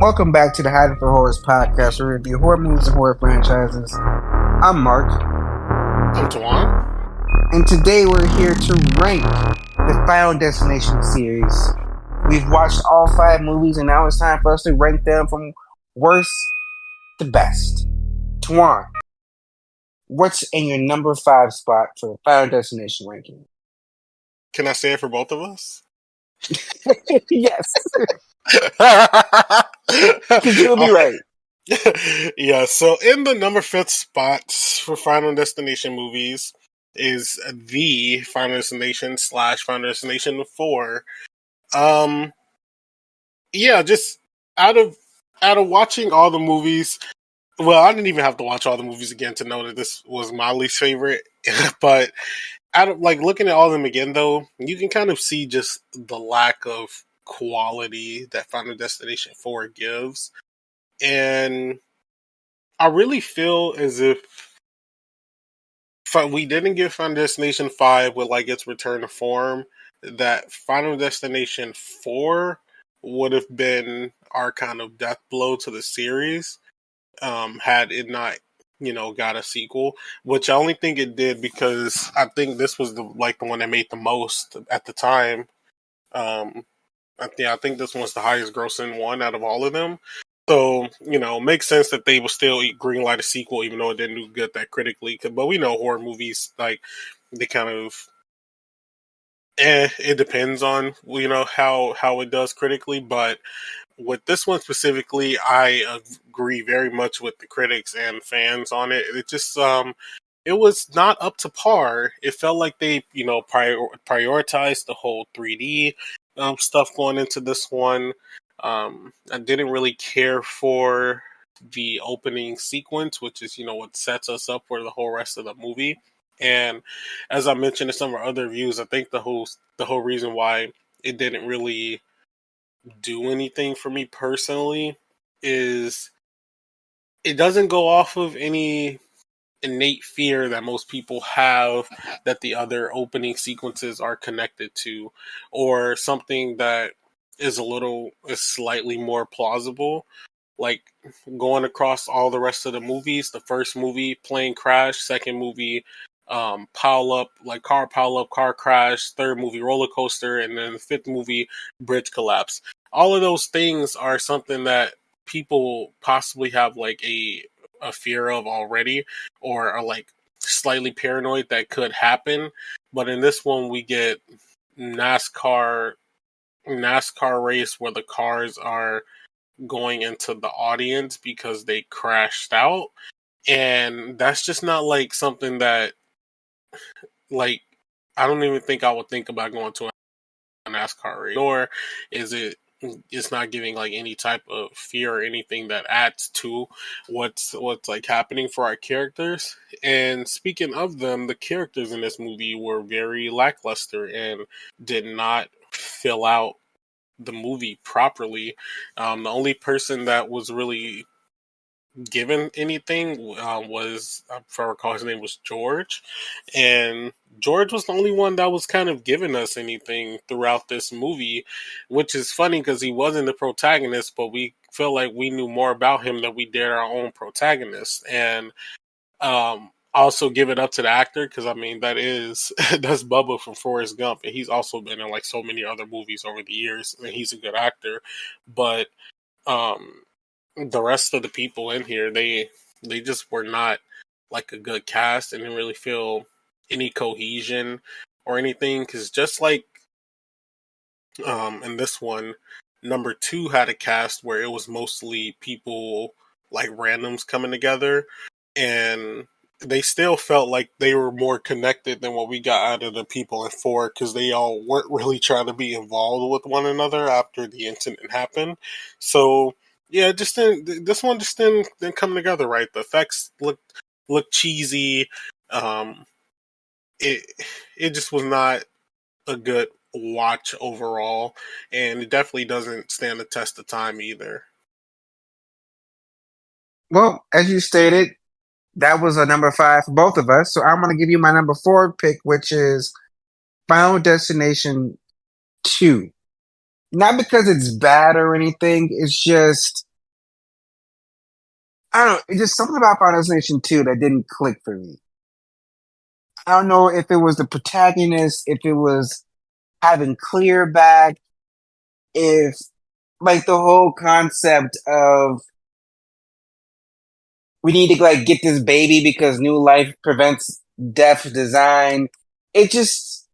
Welcome back to the Hiding for Horrors podcast, where we review horror movies and horror franchises. I'm Mark, I'm Tawan. and today we're here to rank the Final Destination series. We've watched all 5 movies, and now it's time for us to rank them from worst to best. Tawan, what's in your number 5 spot for the Final Destination ranking? Can I say it for both of us? Yes, because you'll be right. Yeah, so in the number 5th spot for Final Destination movies is the Final Destination / Final Destination 4. Yeah, just out of watching all the movies, well, I didn't even have to watch all the movies again to know that this was my least favorite. But out of looking at all of them again, though, you can kind of see just the lack of quality that Final Destination 4 gives. And I really feel as if we didn't get Final Destination 5 with its return to form, that Final Destination 4 would have been our kind of death blow to the series, had it not, got a sequel, which I only think it did because I think this was the one that made the most at the time. I think this one's the highest grossing one out of all of them. So, it makes sense that they will still greenlight a sequel, even though it didn't do good that critically. But we know horror movies, they kind of, it depends on, how it does critically. But with this one specifically, I agree very much with the critics and fans on it. It just, it was not up to par. It felt like they, prioritized the whole 3D stuff going into this one. I didn't really care for the opening sequence, which is, what sets us up for the whole rest of the movie. And as I mentioned in some of our other reviews, I think the whole reason why it didn't really do anything for me personally is it doesn't go off of any innate fear that most people have that the other opening sequences are connected to, or something that is slightly more plausible, like going across all the rest of the movies. The first movie, plane crash; second movie, car pile up, car crash; third movie, roller coaster; and then the fifth movie, bridge collapse. All of those things are something that people possibly have a fear of already, or are slightly paranoid that could happen. But in this one, we get NASCAR race where the cars are going into the audience because they crashed out, and that's just not something that I don't even think I would think about going to a NASCAR race. Nor is it's not giving any type of fear or anything that adds to what's happening for our characters. And speaking of them, the characters in this movie were very lackluster and did not fill out the movie properly. The only person that was really given anything was, if I recall, his name was George, and George was the only one that was kind of giving us anything throughout this movie, which is funny because he wasn't the protagonist, but we feel like we knew more about him than we did our own protagonist. And also give it up to the actor, because I mean that's Bubba from Forrest Gump, and he's also been in so many other movies over the years, and he's a good actor. But um the rest of the people in here, they just were not a good cast, and didn't really feel any cohesion or anything. Because just in this one, number 2 had a cast where it was mostly people randoms coming together, and they still felt like they were more connected than what we got out of the people in 4, because they all weren't really trying to be involved with one another after the incident happened. So yeah, it just didn't. This one just didn't come together right. The effects looked cheesy. Um, it it just was not a good watch overall, and it definitely doesn't stand the test of time either. Well, as you stated, that was a number 5 for both of us. So I'm going to give you my number 4 pick, which is Final Destination 2. Not because it's bad or anything, it's just I don't know. It's just something about Final Destination 2 that didn't click for me. I don't know if it was the protagonist, if it was having Clear back, if like the whole concept of we need to like get this baby because new life prevents death design. It just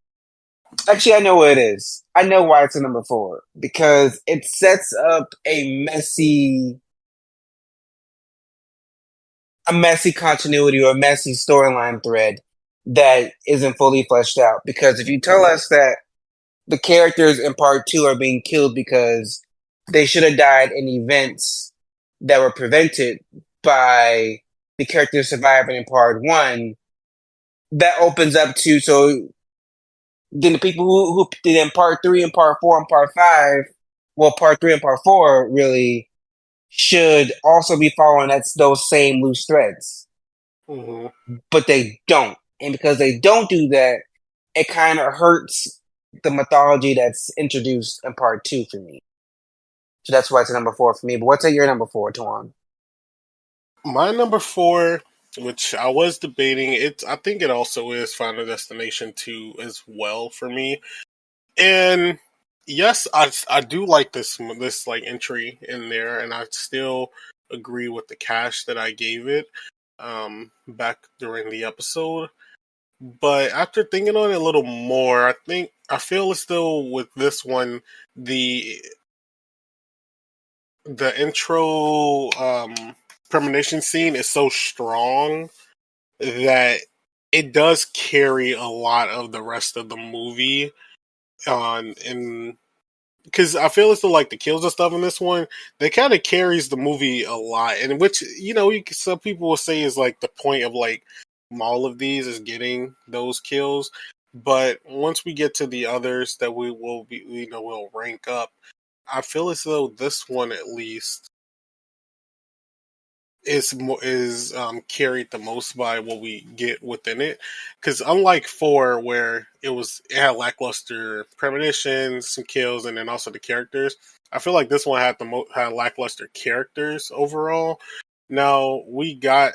actually I know what it is. I know why it's a number four because it sets up a messy continuity or a messy storyline thread that isn't fully fleshed out. Because if you tell us that the characters in part two are being killed because they should have died in events that were prevented by the characters surviving in part one, that opens up to so then the people who did in part three and part four and part five, well, part three and part four really should also be following those same loose threads, Mm-hmm. but they don't, and because they don't do that, it kind of hurts the mythology that's introduced in part two for me. So that's why it's a number four for me. But what's at your number four, Tuan? My number four, which I was debating, I think it also is Final Destination 2 as well for me. And yes, I do like this like entry in there, and I still agree with the cash that I gave it back during the episode. But after thinking on it a little more, I feel as though with this one, the the intro premonition scene is so strong that it does carry a lot of the rest of the movie on. And because I feel as though like the kills and stuff in this one, they kind of carries the movie a lot, and which some people will say is like the point of like all of these is getting those kills. But once we get to the others that we will be, we'll rank up, I feel as though this one at least is carried the most by what we get within it. Because unlike four, where it had lackluster premonitions, some kills, and then also the characters, I feel like this one had lackluster characters overall. Now we got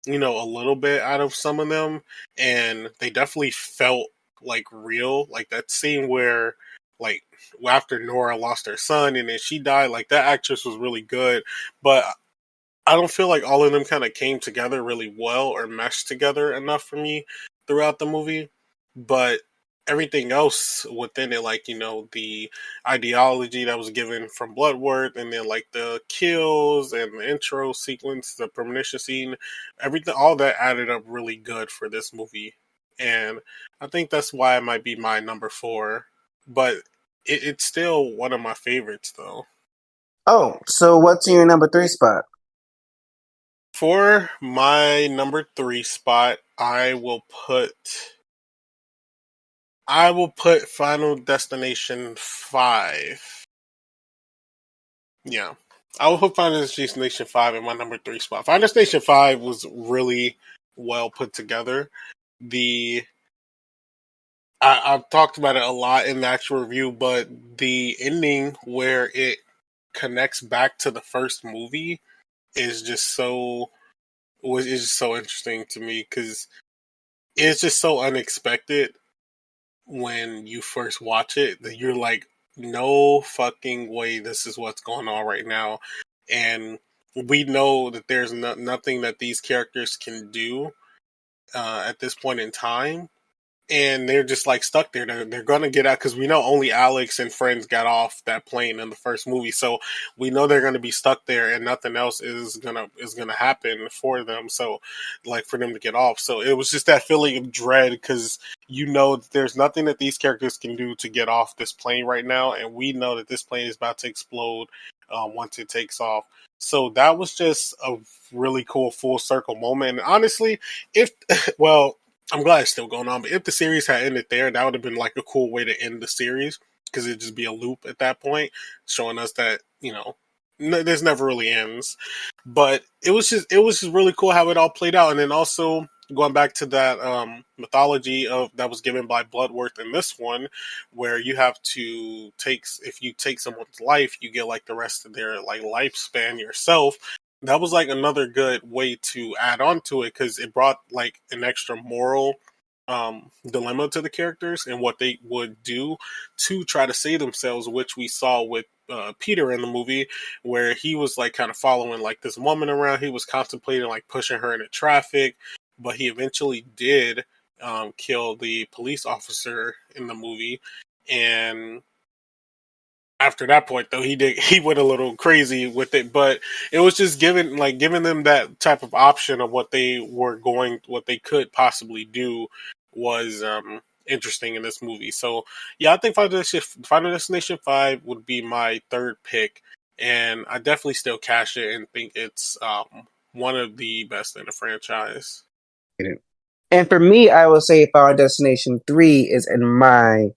a little bit out of some of them, and they definitely felt like real. Like that scene where like after Nora lost her son and then she died, like that actress was really good, but I don't feel like all of them kind of came together really well or meshed together enough for me throughout the movie. But everything else within it, like, the ideology that was given from Bloodworth, and then like the kills and the intro sequence, the premonition scene, everything, all that added up really good for this movie. And I think that's why it might be my number four. But it's still one of my favorites, though. Oh, so what's in your number three spot? For my number three spot, I will put Final Destination 5. Yeah. I will put Final Destination 5 in my number three spot. Final Destination 5 was really well put together. I've talked about it a lot in the actual review, but the ending where it connects back to the first movie is just is just so interesting to me, because it's just so unexpected when you first watch it that you're like, no fucking way, this is what's going on right now. And we know that there's nothing that these characters can do at this point in time, and they're just like stuck there. They're gonna get out, because we know only Alex and friends got off that plane in the first movie, so we know they're gonna be stuck there, and nothing else is gonna happen for them. So, like, for them to get off, so it was just that feeling of dread, because that there's nothing that these characters can do to get off this plane right now, and we know that this plane is about to explode once it takes off. So that was just a really cool full circle moment. And honestly, if well, I'm glad it's still going on, but if the series had ended there, that would have been like a cool way to end the series, because it'd just be a loop at that point, showing us that there's never really ends. But it was just really cool how it all played out, and then also going back to that mythology of that was given by Bloodworth in this one, where you have to take if you take someone's life, you get like the rest of their like lifespan yourself. that was like another good way to add on to it because it brought like an extra moral dilemma to the characters and what they would do to try to save themselves, which we saw with Peter in the movie, where he was like kind of following like this woman around. He was contemplating like pushing her into traffic, but he eventually did kill the police officer in the movie. And after that point though he went a little crazy with it, but it was just giving them that type of option of what they could possibly do was interesting in this movie. So yeah, I think Final Destination 5 would be my third pick, and I definitely still cash it and think it's one of the best in the franchise. And for me, I will say Final Destination 3 is in my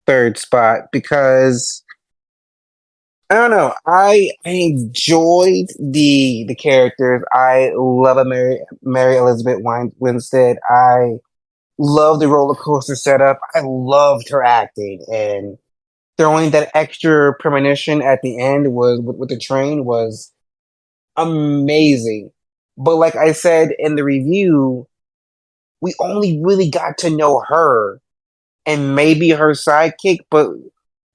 third spot because I don't know. I enjoyed the characters. I love a Mary Elizabeth Winstead. I love the roller coaster setup. I loved her acting, and throwing that extra premonition at the end was with the train was amazing. But like I said in the review, we only really got to know her and maybe her sidekick, but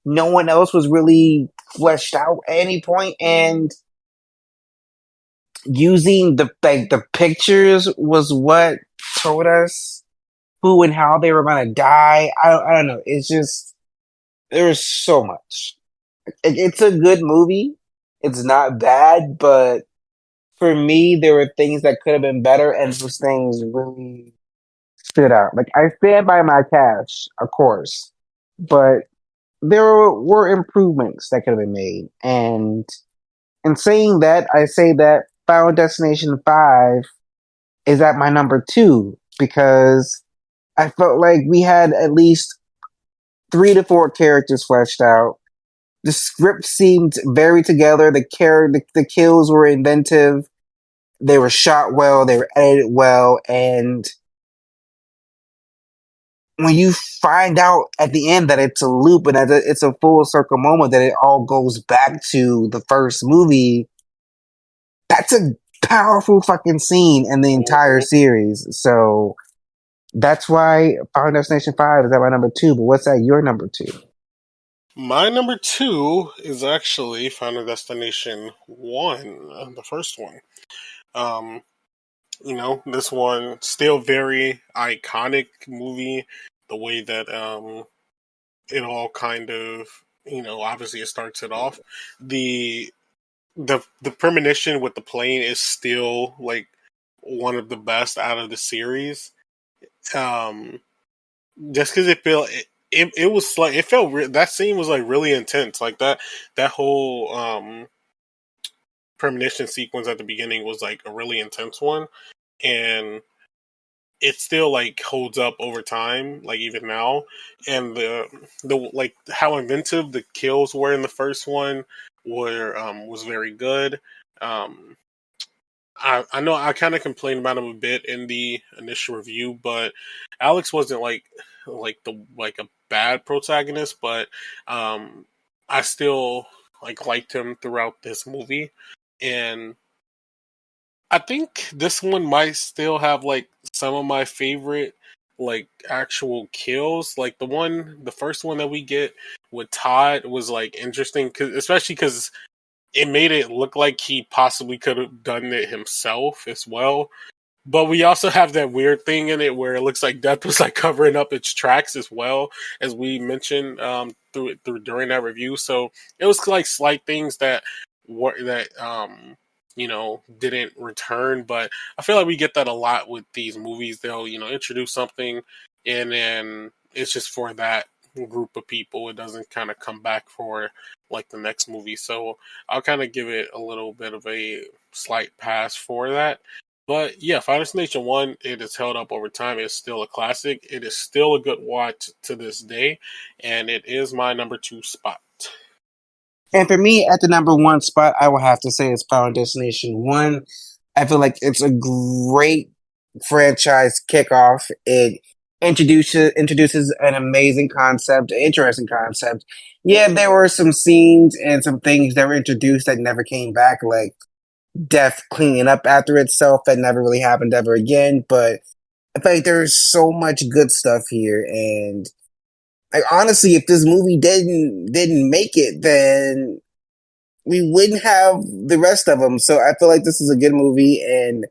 no one else was really fleshed out at any point. And using the pictures was what told us who and how they were gonna die. I don't know. It's just there's so much. It's a good movie. It's not bad, but for me, there were things that could have been better, and those things really stood out. Like I stand by my cash, of course, but there were improvements that could have been made. And in saying that, I say that Final Destination 5 is at my number two because I felt like we had at least three to four characters fleshed out. The script seemed very together. The kills were inventive. They were shot well. They were edited well. And when you find out at the end that it's a loop and that it's a full circle moment, that it all goes back to the first movie, that's a powerful fucking scene in the entire Mhm. series. So that's why Final Destination 5 is at my number two. But what's at your number two? My number two is actually Final Destination 1, the first one. Um, this one still very iconic movie. The way that it all kind of, obviously it starts it off. The the premonition with the plane is still like one of the best out of the series. Um, just because it was like that scene was like really intense. Like that whole premonition sequence at the beginning was like a really intense one, and it still like holds up over time, like even now. And the like how inventive the kills were in the first one were was very good. Um, I know I kind of complained about him a bit in the initial review, but Alex wasn't like a bad protagonist, but um, I still like liked him throughout this movie, and I think this one might still have like some of my favorite like actual kills. Like the first one that we get with Todd was like interesting, especially because it made it look like he possibly could have done it himself as well. But we also have that weird thing in it where it looks like Death was like covering up its tracks as well, as we mentioned through during that review. So it was like slight things that were that didn't return, but I feel like we get that a lot with these movies. They'll introduce something, and then it's just for that group of people. It doesn't kind of come back for like the next movie. So I'll kind of give it a little bit of a slight pass for that. But yeah, Final Destination 1, it has held up over time. It's still a classic. It is still a good watch to this day, and it is my number two spot. And for me, at the number one spot, I will have to say it's Final Destination 1. I feel like it's a great franchise kickoff. It introduces an amazing concept, an interesting concept. Yeah, there were some scenes and some things that were introduced that never came back, like death cleaning up after itself that never really happened ever again. But I feel like there's so much good stuff here, and like honestly, if this movie didn't make it, then we wouldn't have the rest of them. So I feel like this is a good movie, and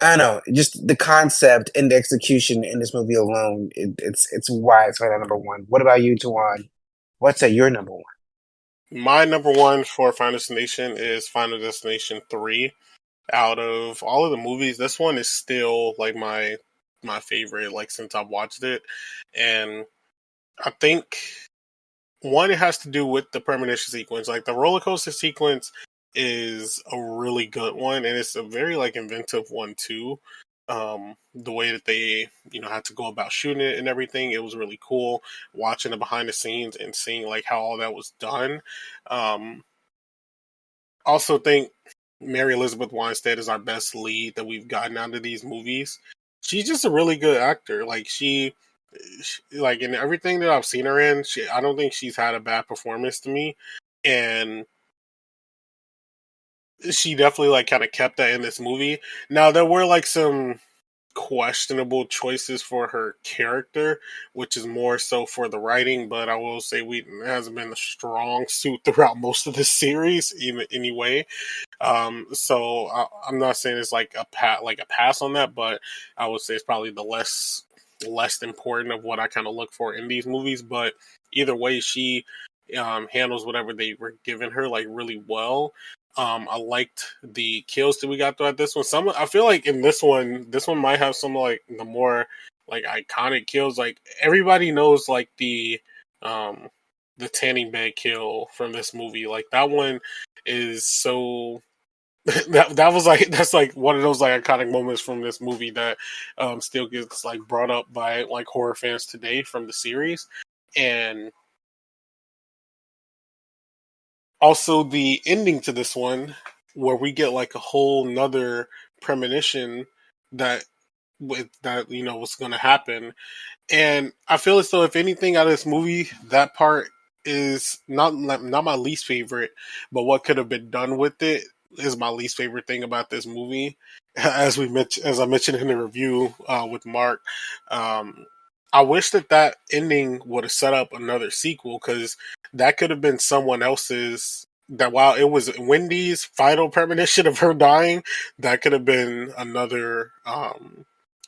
I don't know, just the concept and the execution in this movie alone, it's why it's my number one. What about you, Tuan? What's at your number one? My number one for Final Destination is Final Destination 3. Out of all of the movies, this one is still like my favorite, like since I've watched it. And I think one, it has to do with the premonition sequence. Like the roller coaster sequence is a really good one, and it's a very like inventive one too. The way that they had to go about shooting it and everything, it was really cool watching the behind the scenes and seeing like how all that was done. Um, Also think Mary Elizabeth Winstead is our best lead that we've gotten out of these movies. She's just a really good actor. Like like in everything that I've seen her in, I don't think she's had a bad performance to me, and she definitely like kind of kept that in this movie. Now there were like some questionable choices for her character, which is more so for the writing. But I will say Wheaton hasn't been a strong suit throughout most of the series, even anyway. So I'm not saying it's like a pass on that, but I would say it's probably the less important of what I kind of look for in these movies. But either way, she handles whatever they were giving her like really well. I liked the kills that we got throughout this one. Some I feel like in this one might have some like the more like iconic kills. Like everybody knows like the tanning bed kill from this movie. Like that one is so that was like that's like one of those like iconic moments from this movie that still gets like brought up by like horror fans today from the series. And also the ending to this one where we get like a whole nother premonition that with that what's going to happen. And I feel as though if anything out of this movie, that part is not my least favorite, but what could have been done with it is my least favorite thing about this movie. As I mentioned in the review with Mark, um, I wish that ending would have set up another sequel, because that could have been someone else's. That while it was Wendy's final premonition of her dying, that could have been another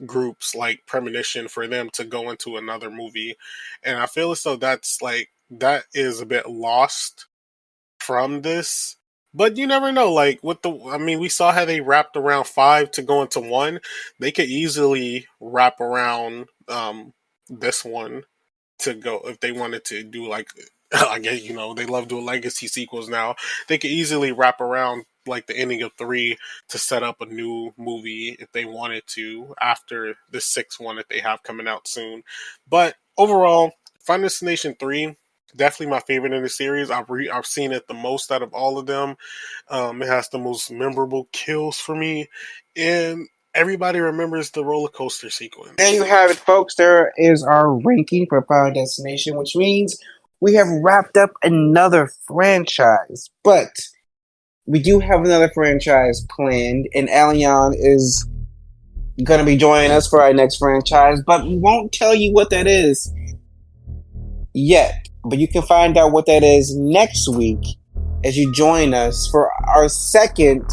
group's like premonition for them to go into another movie. And I feel as though that is a bit lost from this. But you never know. Like we saw how they wrapped around 5 to go into 1. They could easily wrap around this one to go if they wanted to do like I guess they love doing legacy sequels now. They could easily wrap around like the ending of 3 to set up a new movie if they wanted to after the 6th one that they have coming out soon. But overall, Final Destination 3 definitely my favorite in the series. I've seen it the most out of all of them. It has the most memorable kills for me, and everybody remembers the roller coaster There you sequence. have it, folks. There is our ranking for Final Destination, which means we have wrapped up another franchise. But we do have another franchise planned, and Alion is going to be joining us for our next franchise, but we won't tell you what that is yet. But you can find out what that is next week as you join us for our second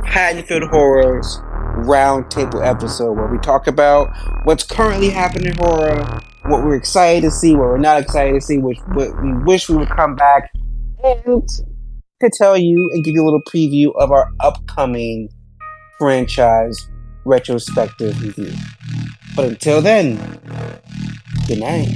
Haddonfield Horrors Roundtable episode, where we talk about what's currently happening in horror, what we're excited to see, what we're not excited to see, what we wish we would come back, and to tell you and give you a little preview of our upcoming franchise retrospective review. But until then, good night.